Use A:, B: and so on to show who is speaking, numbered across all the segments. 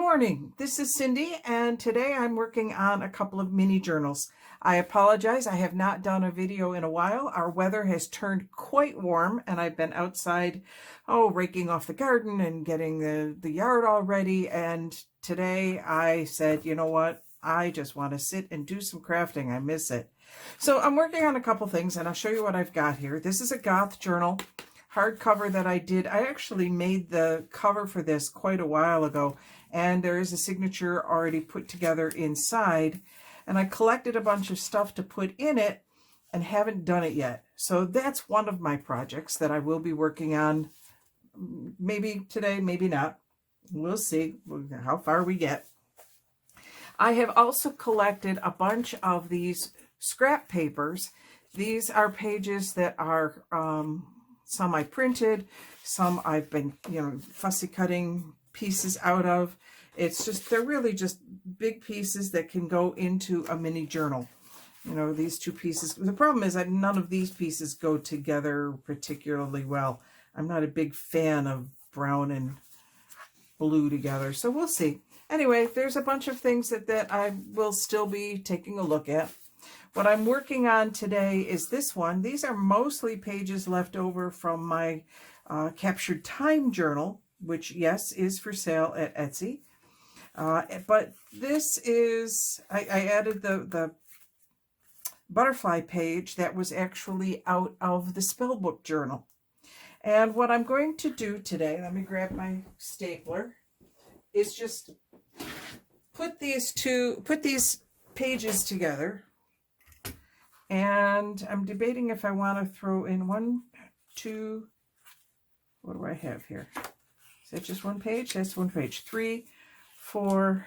A: morning, this is Cindy, and today I'm working on a couple of mini journals. I apologize, I have not done a video in a while. Our weather has turned quite warm, and I've been outside, raking off the garden and getting the yard all ready. And today I said, you know what, I just want to sit and do some crafting. I miss it. So I'm working on a couple things, and I'll show you what I've got here. This is a goth journal hardcover that I did. I actually made the cover for this quite a while ago, and there is a signature already put together inside, and I collected a bunch of stuff to put in it and haven't done it yet. So that's one of my projects that I will be working on, maybe today, maybe not. We'll see how far we get. I have also collected a bunch of these scrap papers. These are pages that are some I printed, some I've been, fussy cutting pieces out of. It's just, they're really just big pieces that can go into a mini journal. These two pieces. The problem is that none of these pieces go together particularly well. I'm not a big fan of brown and blue together, so we'll see. Anyway, there's a bunch of things that I will still be taking a look at. What I'm working on today is this one. These are mostly pages left over from my Captured Time journal, which, yes, is for sale at Etsy. But this is, I added the butterfly page that was actually out of the Spellbook journal. And what I'm going to do today, let me grab my stapler, is just put these pages together. And I'm debating if I want to throw in one, two, what do I have here? Is that just one page? That's one page. 3, 4,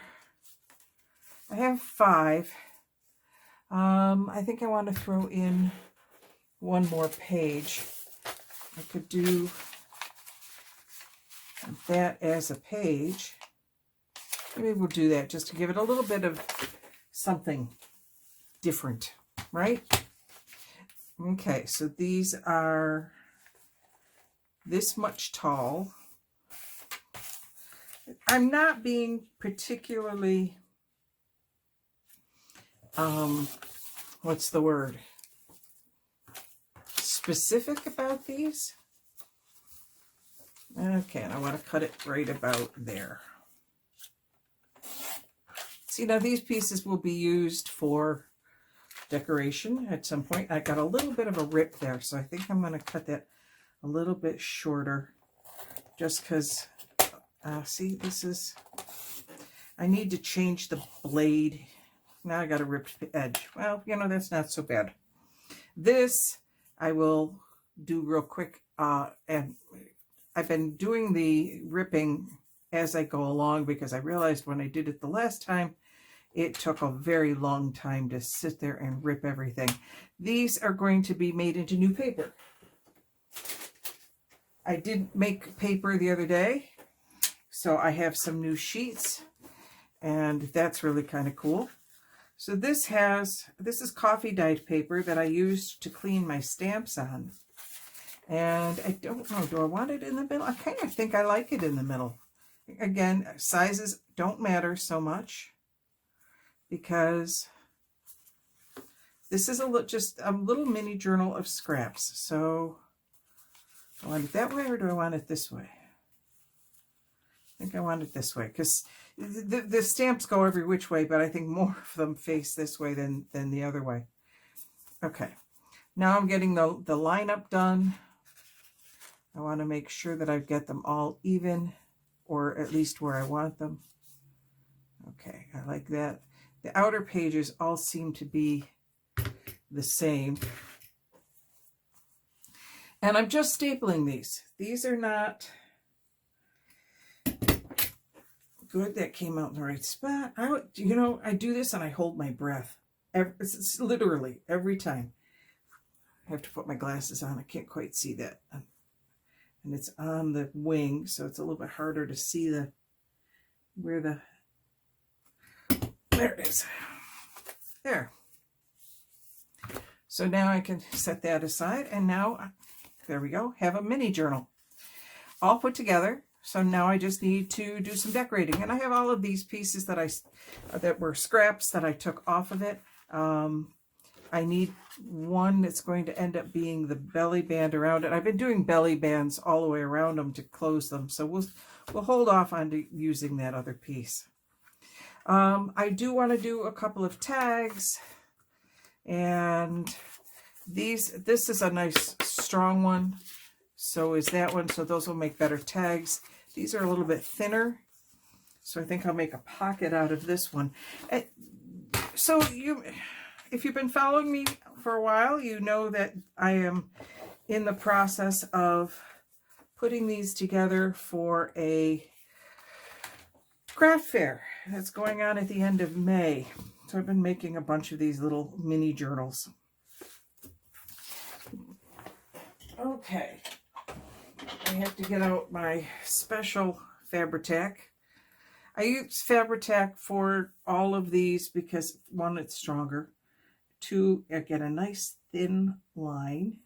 A: I have 5. I think I want to throw in one more page. I could do that as a page. Maybe we'll do that just to give it a little bit of something different. Right? Okay, so these are this much tall. I'm not being particularly, what's the word? Specific about these. Okay, and I want to cut it right about there. See, now these pieces will be used for decoration at some point. I got a little bit of a rip there, so I think I'm going to cut that a little bit shorter, just because see, this is, I need to change the blade. Now I got a ripped edge. Well, that's not so bad. This I will do real quick, and I've been doing the ripping as I go along, because I realized when I did it the last time, it took a very long time to sit there and rip everything. These are going to be made into new paper. I did make paper the other day, so I have some new sheets, and that's really kind of cool. So this is coffee dyed paper that I used to clean my stamps on. And I don't know, do I want it in the middle? I kind of think I like it in the middle. Again, sizes don't matter so much, because this is just a little mini journal of scraps. So do I want it that way, or do I want it this way? I think I want it this way, because the stamps go every which way, but I think more of them face this way than the other way. Okay, now I'm getting the lineup done. I want to make sure that I've got them all even, or at least where I want them. Okay, I like that. The outer pages all seem to be the same. And I'm just stapling these. These are not good. That came out in the right spot. I do this and I hold my breath. It's literally every time. I have to put my glasses on. I can't quite see that. And it's on the wing, so it's a little bit harder to see there it is. There. So now I can set that aside, and now, there we go, have a mini journal. All put together. So now I just need to do some decorating. And I have all of these pieces that were scraps that I took off of it. I need one that's going to end up being the belly band around it. I've been doing belly bands all the way around them to close them. So we'll hold off on using that other piece. I do want to do a couple of tags, and this is a nice strong one. So is that one. So those will make better tags. These are a little bit thinner. So I think I'll make a pocket out of this one. So if you've been following me for a while, you know that I am in the process of putting these together for a craft fair that's going on at the end of May. So I've been making a bunch of these little mini journals. Okay. I have to get out my special Fabri-Tac. I use Fabri-Tac for all of these because, one, it's stronger. Two, I get a nice thin line.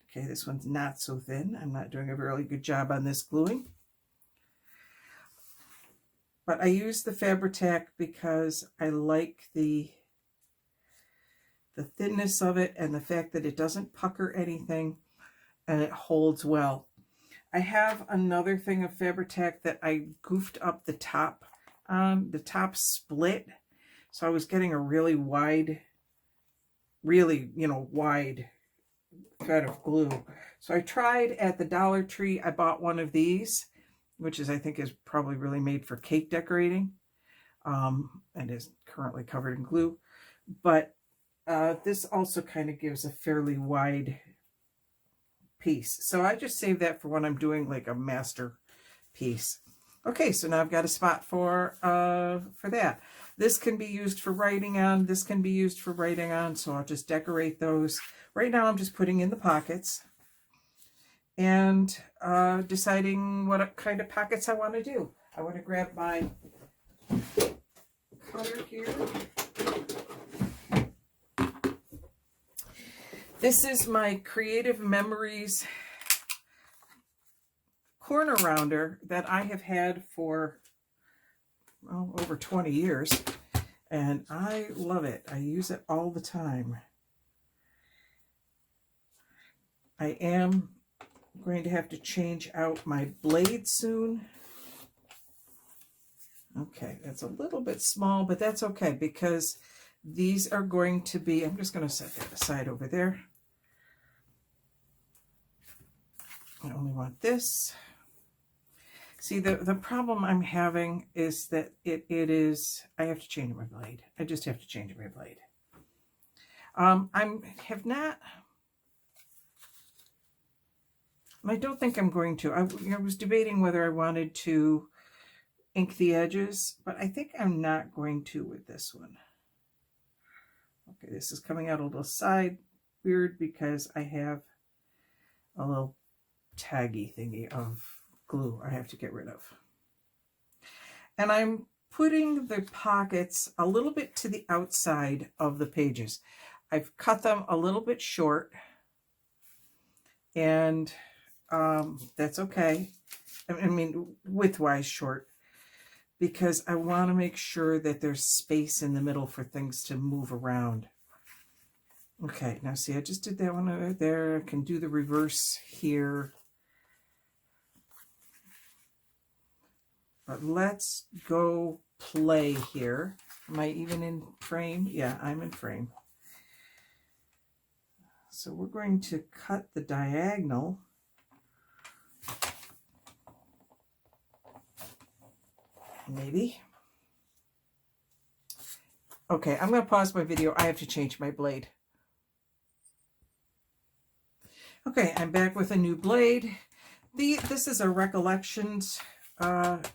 A: Okay, this one's not so thin. I'm not doing a really good job on this gluing. But I use the Fabri-Tac because I like the thinness of it and the fact that it doesn't pucker anything. And it holds well. I have another thing of Fabri-Tac that I goofed up the top. The top split. So I was getting a really wide thread of glue. So I tried at the Dollar Tree. I bought one of these, which I think is probably really made for cake decorating. And is currently covered in glue. But this also kind of gives a fairly wide piece. So I just save that for when I'm doing like a master piece. Okay, so now I've got a spot for that. This can be used for writing on. This can be used for writing on. So I'll just decorate those. Right now I'm just putting in the pockets and deciding what kind of pockets I want to do. I want to grab my cutter here. This is my Creative Memories corner rounder that I have had for over 20 years, and I love it. I use it all the time. I am going to have to change out my blade soon. Okay, that's a little bit small, but that's okay because these are going to be, I'm just going to set that aside over there. I only want this. See, the problem I'm having is that I have to change my blade. I just have to change my blade. I don't think I'm going to. I was debating whether I wanted to ink the edges, but I think I'm not going to with this one. Okay, this is coming out a little side weird because I have a little taggy thingy of glue I have to get rid of. And I'm putting the pockets a little bit to the outside of the pages. I've cut them a little bit short, and that's okay. I mean, width-wise short, because I want to make sure that there's space in the middle for things to move around. Okay, now see, I just did that one over there. I can do the reverse here. But let's go play here. Am I even in frame? Yeah, I'm in frame. So we're going to cut the diagonal. Maybe. Okay, I'm going to pause my video. I have to change my blade. Okay, I'm back with a new blade. This is a Recollections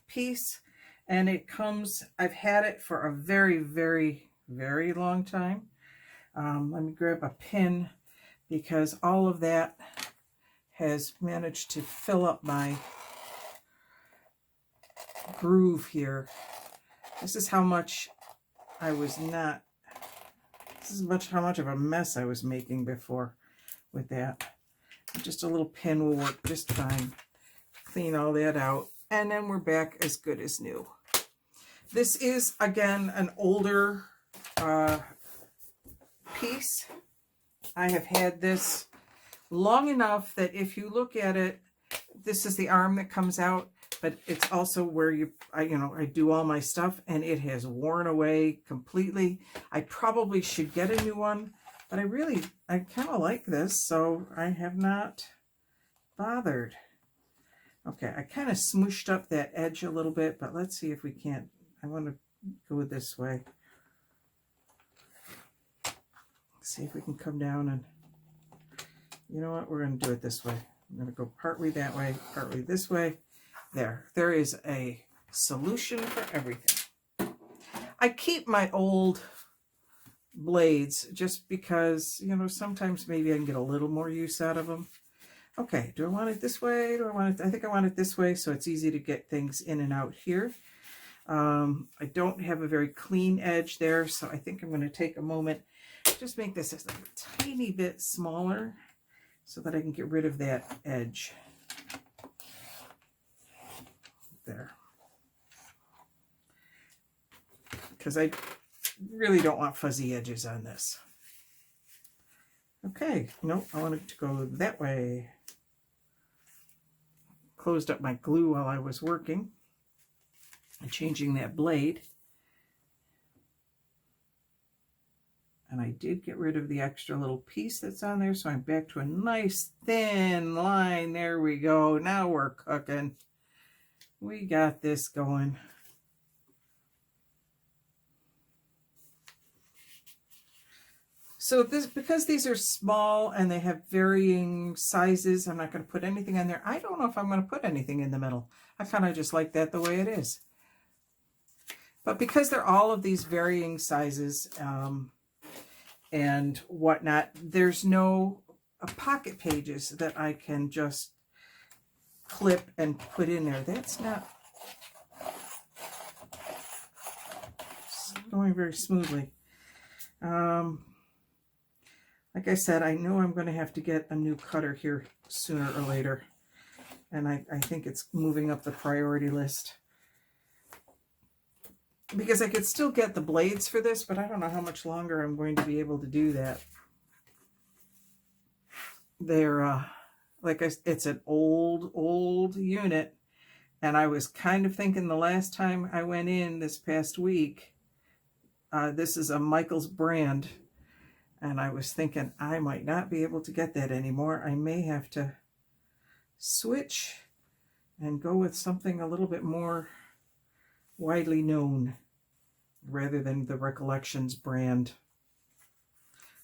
A: piece, and it comes, I've had it for a very, very, very long time. Let me grab a pin because all of that has managed to fill up my groove here. This is how much how much of a mess I was making before with that. Just a little pin will work just fine. clean all that out, and then we're back as good as new. This is, again, an older piece. I have had this long enough that if you look at it, this is the arm that comes out, but it's also where I do all my stuff, and it has worn away completely. I probably should get a new one, but I kind of like this, so I have not bothered. Okay, I kind of smooshed up that edge a little bit, but let's see if we can't. I want to go this way. See if we can come down and, you know what, we're going to do it this way. I'm going to go partly that way, partly this way. There is a solution for everything. I keep my old blades just because, you know, sometimes maybe I can get a little more use out of them. Okay, do I want it this way? I think I want it this way so it's easy to get things in and out here. I don't have a very clean edge there, so I think I'm going to take a moment, just make this just a tiny bit smaller so that I can get rid of that edge. There. Because I really don't want fuzzy edges on this. Okay, nope, I want it to go that way. Closed up my glue while I was working and changing that blade. And I did get rid of the extra little piece that's on there, so I'm back to a nice thin line. There we go. Now we're cooking. We got this going. So because these are small and they have varying sizes, I'm not going to put anything on there. I don't know if I'm going to put anything in the middle. I kind of just like that the way it is. But because they're all of these varying sizes and whatnot, there's no pocket pages that I can just clip and put in there. That's not going very smoothly. Like I said, I know I'm going to have to get a new cutter here sooner or later. And I think it's moving up the priority list. Because I could still get the blades for this, but I don't know how much longer I'm going to be able to do that. They're, it's an old unit. And I was kind of thinking the last time I went in this past week, this is a Michaels brand. And I was thinking I might not be able to get that anymore. I may have to switch and go with something a little bit more widely known rather than the Recollections brand.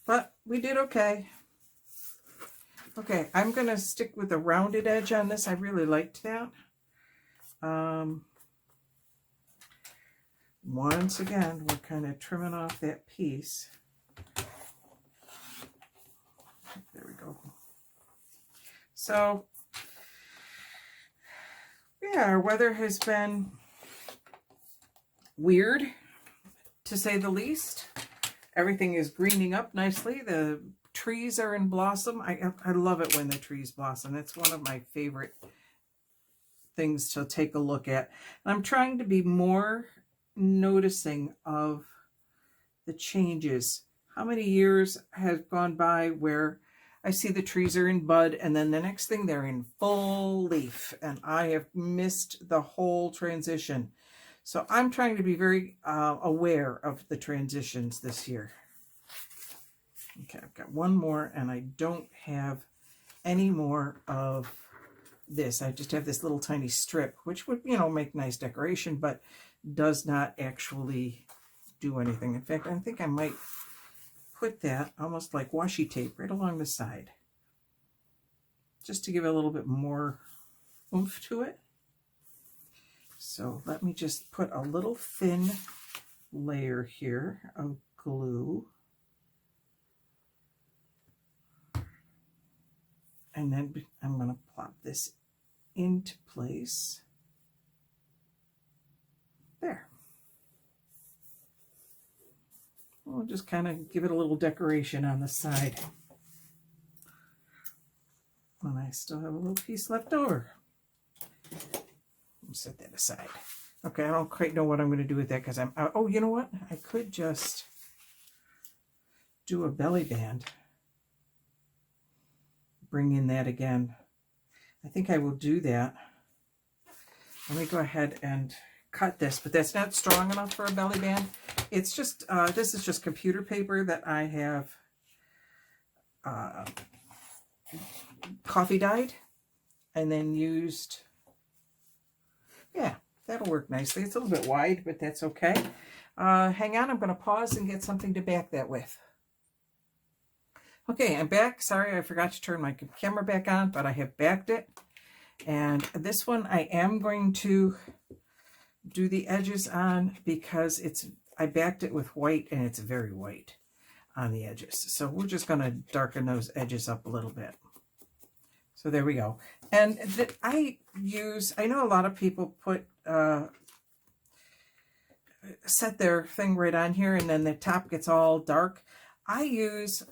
A: But we did okay. Okay, I'm going to stick with a rounded edge on this. I really liked that. Once again, we're kind of trimming off that piece. There we go. So, yeah, our weather has been weird, to say the least. Everything is greening up nicely. The trees are in blossom. I love it when the trees blossom. It's one of my favorite things to take a look at. And I'm trying to be more noticing of the changes. How many years have gone by where I see the trees are in bud, and then the next thing they're in full leaf, and I have missed the whole transition. So I'm trying to be very aware of the transitions this year. Okay, I've got one more, and I don't have any more of this. I just have this little tiny strip, which would, you know, make nice decoration, but does not actually do anything. In fact, I think I might put that almost like washi tape right along the side, just to give it a little bit more oomph to it. So let me just put a little thin layer here of glue. And then I'm going to plop this into place. There. We'll just kind of give it a little decoration on the side. And I still have a little piece left over. Set that aside. Okay, I don't quite know what I'm going to do with that because I'm, oh, you know what? I could just do a belly band. Bring in that again. I think I will do that. Let me go ahead and cut this, but that's not strong enough for a belly band. It's just, this is just computer paper that I have coffee dyed and then used. Yeah, that'll work nicely. It's a little bit wide, but that's okay. Hang on, I'm going to pause and get something to back that with. Okay, I'm back. Sorry, I forgot to turn my camera back on, but I have backed it. And this one I am going to do the edges on because I backed it with white and it's very white on the edges. So we're just going to darken those edges up a little bit. So there we go. And I know a lot of people put, set their thing right on here and then the top gets all dark. I use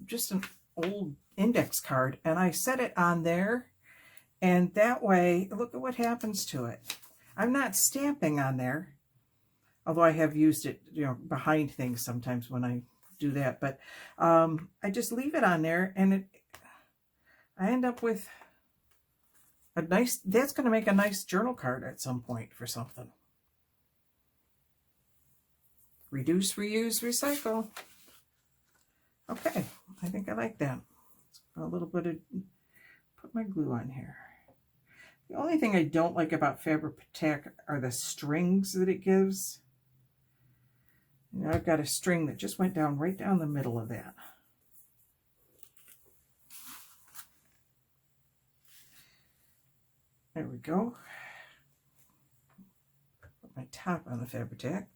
A: just an old index card and I set it on there. And that way, look at what happens to it. I'm not stamping on there, although I have used it, behind things sometimes when I do that. But I just leave it on there, and I end up with a nice. That's going to make a nice journal card at some point for something. Reduce, reuse, recycle. Okay, I think I like that. A little bit of. Put my glue on here. The only thing I don't like about Fabri-Tac are the strings that it gives. I've got a string that just went down right down the middle of that. There we go. Put my top on the Fabri-Tac.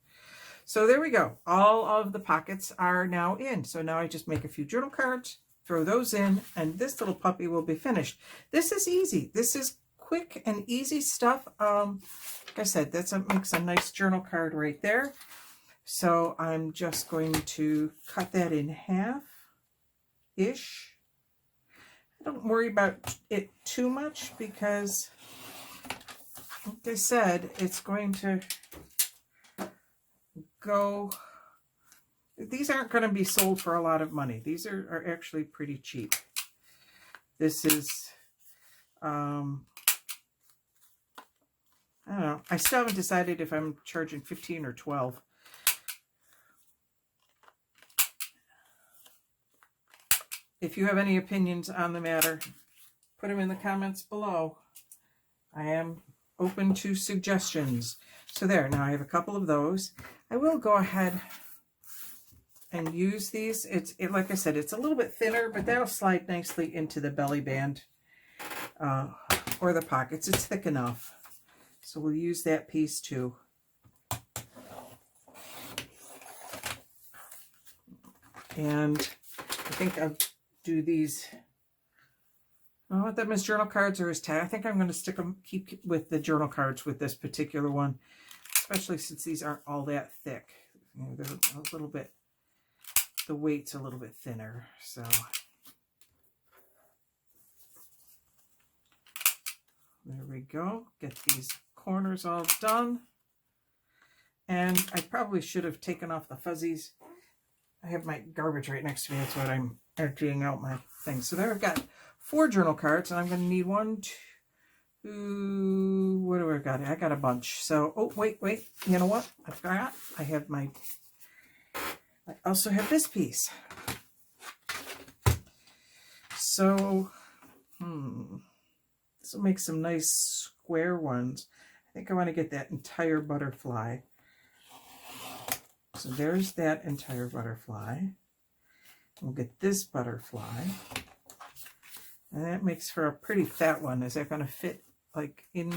A: So there we go. All of the pockets are now in. So now I just make a few journal cards, throw those in, and this little puppy will be finished. This is easy. This is quick and easy stuff. Like I said, makes a nice journal card right there. So I'm just going to cut that in half-ish. I don't worry about it too much because, like I said, it's going to go. These aren't going to be sold for a lot of money. These are actually pretty cheap. This is, I don't know. I still haven't decided if I'm charging 15 or 12. If you have any opinions on the matter, put them in the comments below. I am open to suggestions. So there, now I have a couple of those. I will go ahead and use these. Like I said, it's a little bit thinner, but that'll slide nicely into the belly band or the pockets. It's thick enough. So we'll use that piece too. And I think I'll do these. I don't want them as journal cards or as tag. I think I'm going to stick them, keep with the journal cards with this particular one, especially since these aren't all that thick. They're a little bit, the weight's a little bit thinner. So there we go. Get these corners all done. And I probably should have taken off the fuzzies. I have my garbage right next to me. That's what I'm emptying out my things. So there I've got 4 journal cards, and I'm going to need 1, 2, what do I got? I got a bunch. So, oh, wait, you know what? I forgot. I also have this piece. So, this will make some nice square ones. I think I want to get that entire butterfly. So there's that entire butterfly. We'll get this butterfly. And that makes for a pretty fat one. Is that going to fit like in?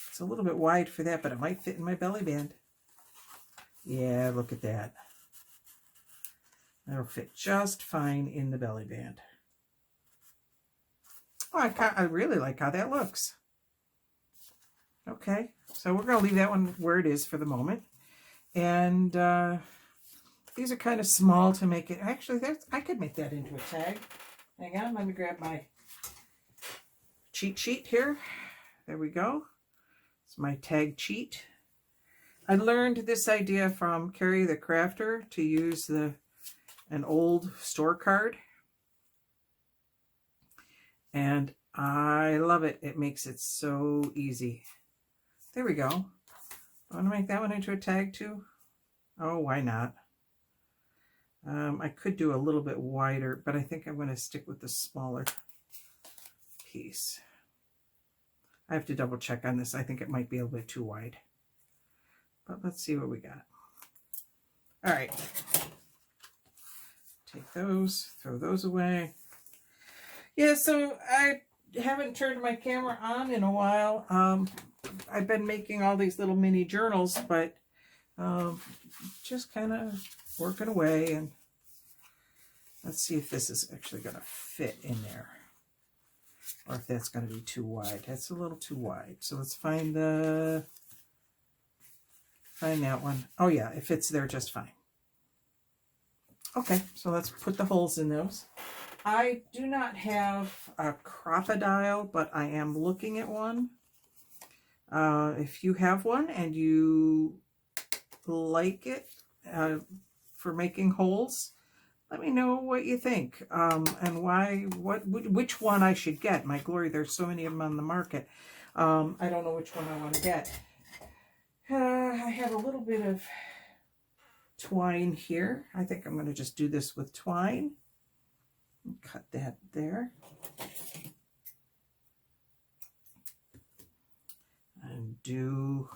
A: It's a little bit wide for that, but it might fit in my belly band. Yeah, look at that. That'll fit just fine in the belly band. Oh, I really like how that looks. Okay, so we're going to leave that one where it is for the moment. And these are kind of small to make it. Actually, I could make that into a tag. Hang on, let me grab my cheat sheet here. There we go. It's my tag cheat. I learned this idea from Carrie the Crafter to use an old store card. And I love it. It makes it so easy. There we go. I want to make that one into a tag too. Oh, why not? I could do a little bit wider, but I think I'm going to stick with the smaller piece. I have to double check on this. I think it might be a little bit too wide. But let's see what we got. All right. Take those, throw those away. Yeah, so I haven't turned my camera on in a while. I've been making all these little mini journals, but just kind of working away. And let's see if this is actually going to fit in there, or if that's going to be too wide. That's a little too wide. So let's find that one. Oh yeah, it fits there just fine. Okay, so let's put the holes in those. I do not have a crocodile, but I am looking at one. If you have one and you like it for making holes, let me know what you think, and which one I should get. My glory, there's so many of them on the market. I don't know which one I want to get. I have a little bit of twine here. I think I'm going to just do this with twine. Cut that there. And do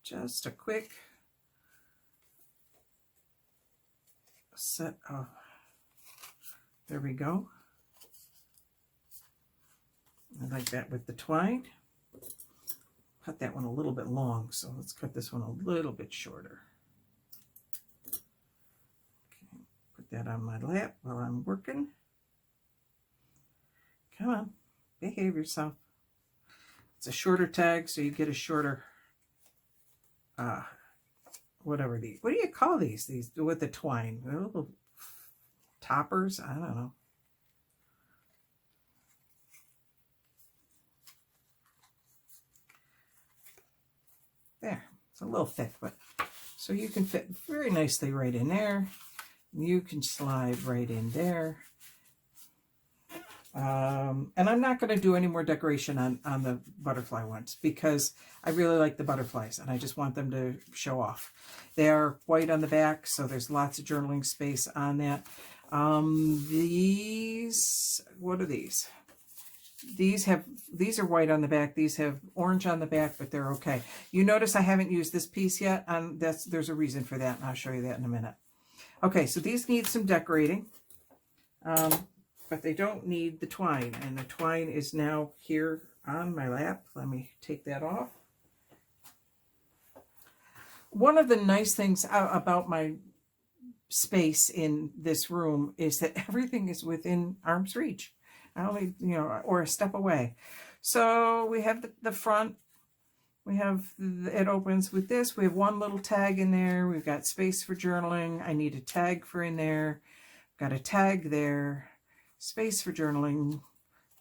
A: just a quick set of, there we go. I like that with the twine. Cut that one a little bit long, so let's cut this one a little bit shorter. Okay, put that on my lap while I'm working. Come on, behave yourself. It's a shorter tag, so you get a shorter, whatever these, what do you call these? These with the twine, they're little toppers, I don't know. There, it's a little thick, but so you can fit very nicely right in there. You can slide right in there. And I'm not going to do any more decoration on the butterfly ones because I really like the butterflies and I just want them to show off. They are white on the back, so there's lots of journaling space on that. These, what are these? These are white on the back. These have orange on the back, but they're okay. You notice I haven't used this piece yet, and there's a reason for that, and I'll show you that in a minute. Okay, so these need some decorating, but they don't need the twine, and the twine is now here on my lap. Let me take that off. One of the nice things about my space in this room is that everything is within arm's reach. I only, or a step away. So we have the front, we have, it opens with this. We have one little tag in there. We've got space for journaling. I need a tag for in there. Got a tag there. Space for journaling.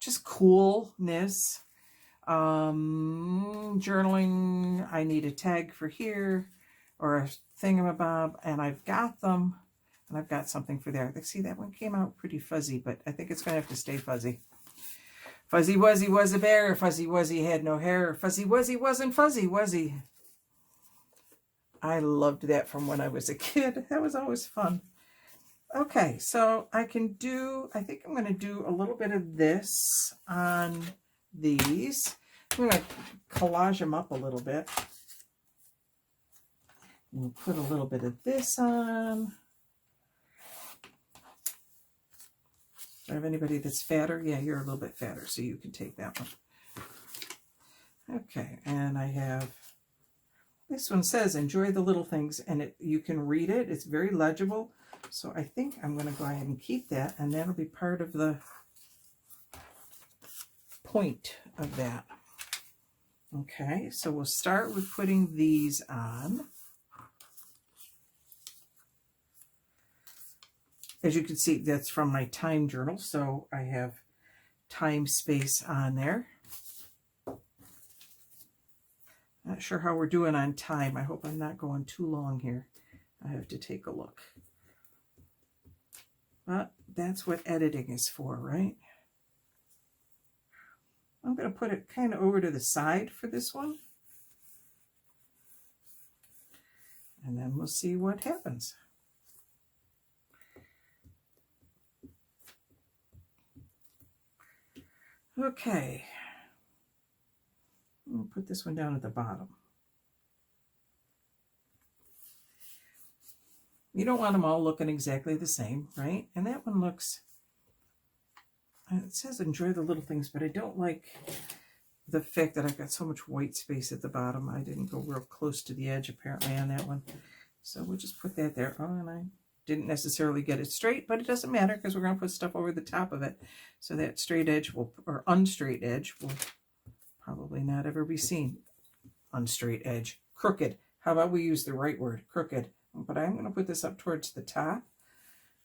A: Just coolness. Journaling, I need a tag for here or a thingamabob, and I've got them. And I've got something for there. See, that one came out pretty fuzzy, but I think it's going to have to stay fuzzy. Fuzzy Wuzzy was a bear. Fuzzy Wuzzy had no hair. Fuzzy Wuzzy wasn't fuzzy, was he? I loved that from when I was a kid. That was always fun. Okay, so I think I'm going to do a little bit of this on these. I'm going to collage them up a little bit. We'll put a little bit of this on. Do I have anybody that's fatter? Yeah, you're a little bit fatter, so you can take that one. Okay, and I have, this one says, enjoy the little things, and you can read it. It's very legible, so I think I'm going to go ahead and keep that, and that'll be part of the point of that. Okay, so we'll start with putting these on. As you can see, that's from my time journal. So I have time space on there. Not sure how we're doing on time. I hope I'm not going too long here. I have to take a look. But that's what editing is for, right? I'm going to put it kind of over to the side for this one. And then we'll see what happens. Okay. I'll put this one down at the bottom. You don't want them all looking exactly the same, right? And that one looks, it says enjoy the little things, but I don't like the fact that I've got so much white space at the bottom. I didn't go real close to the edge apparently on that one. So we'll just put that there. Oh, and I didn't necessarily get it straight, but it doesn't matter because we're going to put stuff over the top of it. So that straight edge will, or unstraight edge will probably not ever be seen. Unstraight edge. Crooked. How about we use the right word? Crooked. But I'm going to put this up towards the top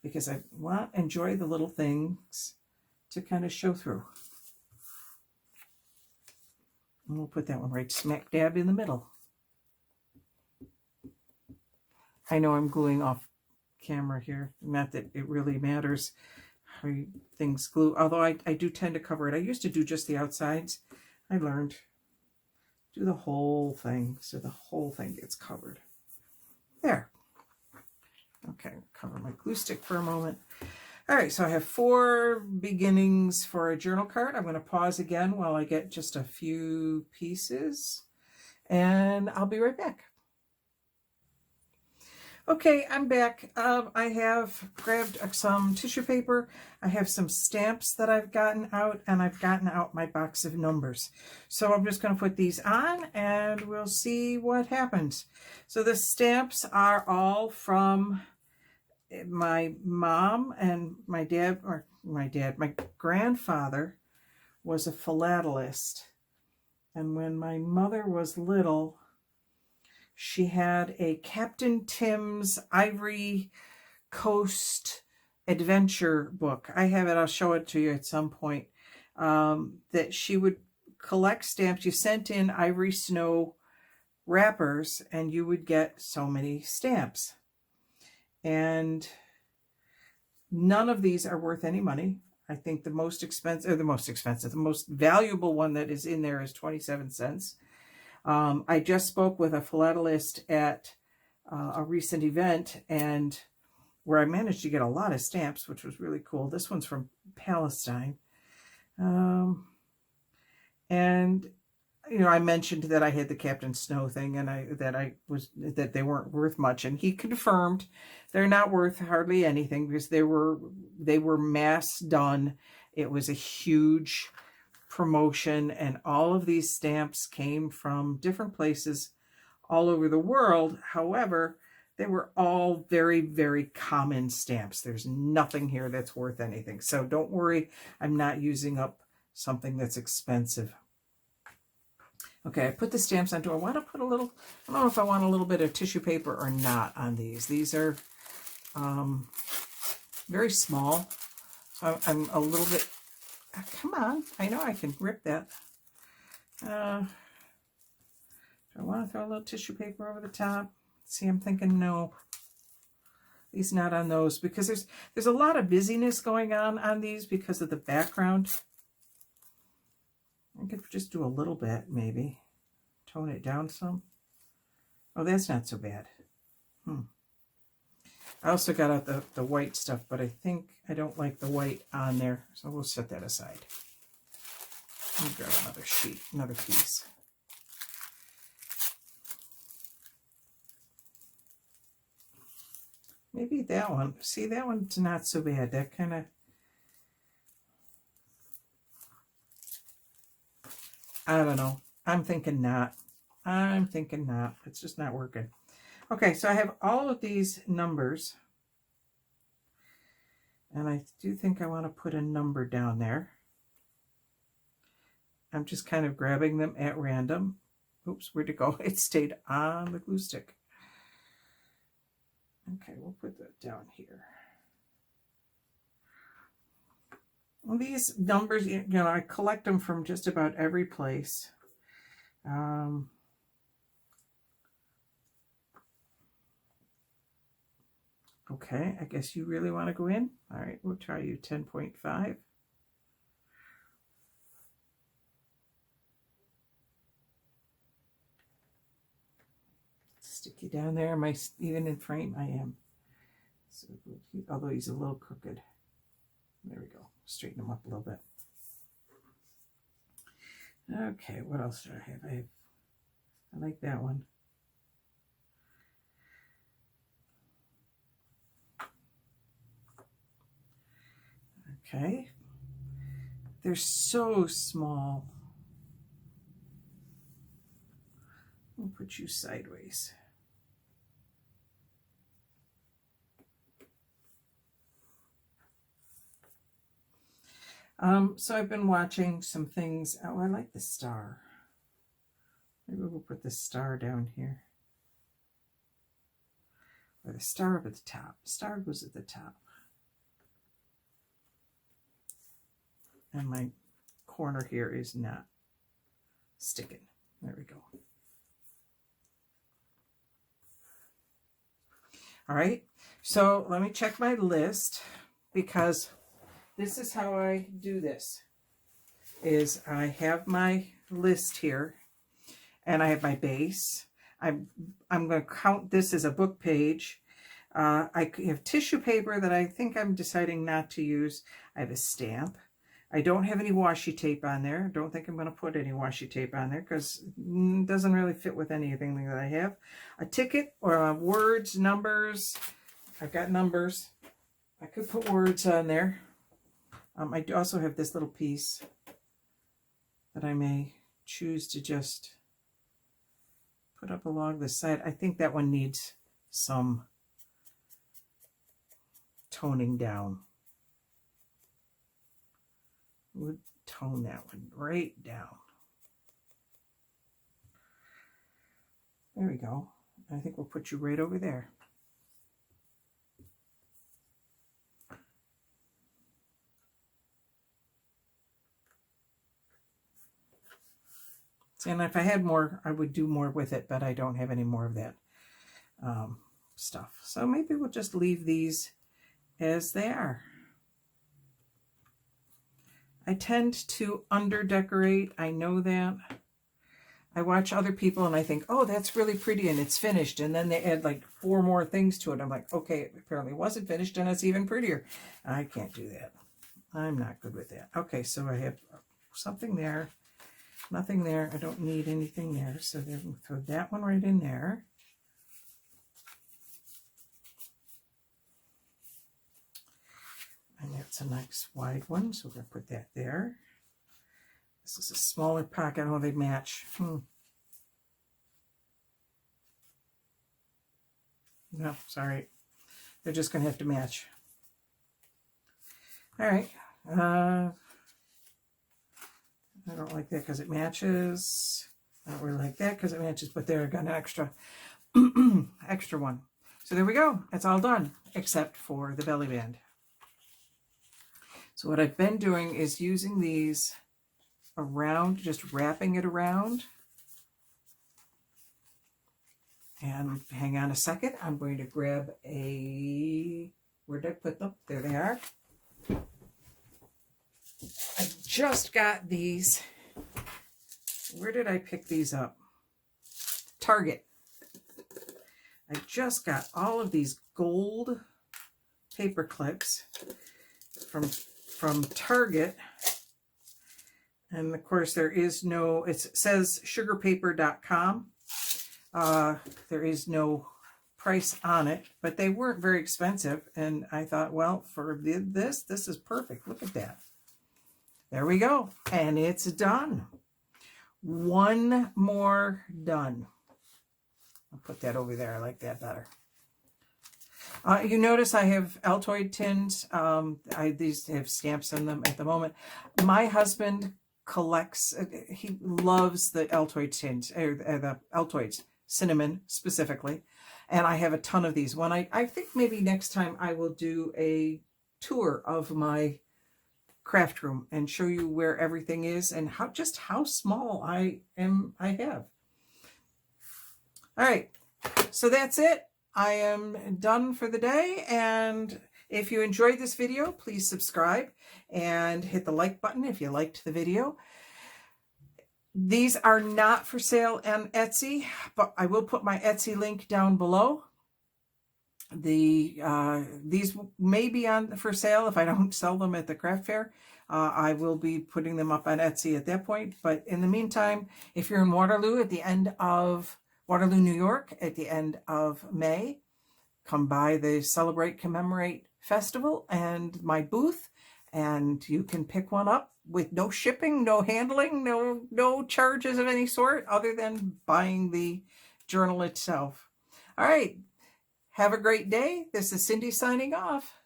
A: because I want to enjoy the little things to kind of show through. And we'll put that one right smack dab in the middle. I know I'm gluing off camera here. Not that it really matters how things glue, although I do tend to cover it. I used to do just the outsides. I learned do the whole thing so the whole thing gets covered. There. Okay, cover my glue stick for a moment. All right, so I have 4 beginnings for a journal card. I'm going to pause again while I get just a few pieces, and I'll be right back. Okay, I'm back. I have grabbed some tissue paper. I have some stamps that I've gotten out, and I've gotten out my box of numbers. So I'm just going to put these on, and we'll see what happens. So the stamps are all from my mom and my dad, my grandfather was a philatelist. And when my mother was little, she had a Captain Tim's Ivory Coast adventure book. I have it. I'll show it to you at some point. That she would collect stamps. You sent in Ivory Snow wrappers and you would get so many stamps. And none of these are worth any money. I think the most valuable one that is in there is 27 cents. I just spoke with a philatelist at a recent event and where I managed to get a lot of stamps, which was really cool. This one's from Palestine. And you know, I mentioned that I had the Captain Snow thing and that they weren't worth much, and he confirmed they're not worth hardly anything because they were mass done. It was a huge promotion, and all of these stamps came from different places all over the world. However, they were all very, very common stamps. There's nothing here that's worth anything. So don't worry, I'm not using up something that's expensive. Okay, I put the stamps on. Do I want to put a little, I don't know if I want a little bit of tissue paper or not on these. These are very small. So I'm a little bit, come on, I know I can rip that. Do I want to throw a little tissue paper over the top? See, I'm thinking no. At least not on those, because there's a lot of busyness going on these because of the background. I could just do a little bit, maybe. Tone it down some. Oh, that's not so bad. I also got out the white stuff, but I think I don't like the white on there, so we'll set that aside. Let me grab another sheet, another piece. Maybe that one. See, that one's not so bad. That kind of... I don't know. I'm thinking not. It's just not working. Okay, so I have all of these numbers. And I do think I want to put a number down there. I'm just kind of grabbing them at random. Oops, where'd it go? It stayed on the glue stick. Okay, we'll put that down here. Well, these numbers, you know, I collect them from just about every place. Okay, I guess you really want to go in. All right, we'll try you 10.5. Stick you down there. Am I even in frame? I am. So, although he's a little crooked. There we go. Straighten him up a little bit. Okay, what else do I have? I like that one. Okay. They're so small. I'll put you sideways. So I've been watching some things. Oh, I like the star. Maybe we'll put the star down here. Or the star up at the top. Star goes at the top. And my corner here is not sticking. There we go. All right, so let me check my list, because this is how I do this. Is I have my list here, and I have my base. I'm going to count this as a book page. I have tissue paper that I think I'm deciding not to use. I have a stamp. I don't have any washi tape on there. Don't think I'm going to put any washi tape on there because it doesn't really fit with anything that I have. A ticket or words, numbers. I've got numbers. I could put words on there. I also have this little piece that I may choose to just put up along the side. I think that one needs some toning down. Would tone that one right down. There we go. I think we'll put you right over there. And if I had more, I would do more with it, but I don't have any more of that stuff. So maybe we'll just leave these as they are. I tend to under-decorate. I know that. I watch other people and I think, oh, that's really pretty and it's finished. And then they add like 4 more things to it. I'm like, okay, it apparently wasn't finished and it's even prettier. I can't do that. I'm not good with that. Okay, so I have something there. Nothing there. I don't need anything there. So then we'll throw that one right in there. And that's a nice wide one, so we're going to put that there. This is a smaller pocket. Oh, they match. No, sorry. They're just going to have to match. All right. I don't like that because it matches. I don't really like that because it matches, but there I got an extra, extra one. So there we go. It's all done, except for the belly band. So what I've been doing is using these around, just wrapping it around. And hang on a second, I'm going to grab a, where did I put them? There they are. I just got these. Where did I pick these up? Target. I just got all of these gold paper clips from Target. And of course there is no, it says sugarpaper.com. There is no price on it, but they weren't very expensive. And I thought, well, for this is perfect. Look at that. There we go. And it's done. One more done. I'll put that over there. I like that better. You notice I have Altoid tins. These have stamps in them at the moment. My husband collects, he loves the Altoid tins, or the Altoids, cinnamon specifically. And I have a ton of these. When I think maybe next time I will do a tour of my craft room and show you where everything is and how small I have. All right, so that's it. I am done for the day, and if you enjoyed this video, please subscribe and hit the like button if you liked the video. These are not for sale on Etsy, but I will put my Etsy link down below. These may be on for sale if I don't sell them at the craft fair. I will be putting them up on Etsy at that point. But in the meantime, if you're in Waterloo, New York, at the end of May, come by the Celebrate Commemorate Festival and my booth, and you can pick one up with no shipping, no handling, no charges of any sort other than buying the journal itself. All right. Have a great day. This is Cindy signing off.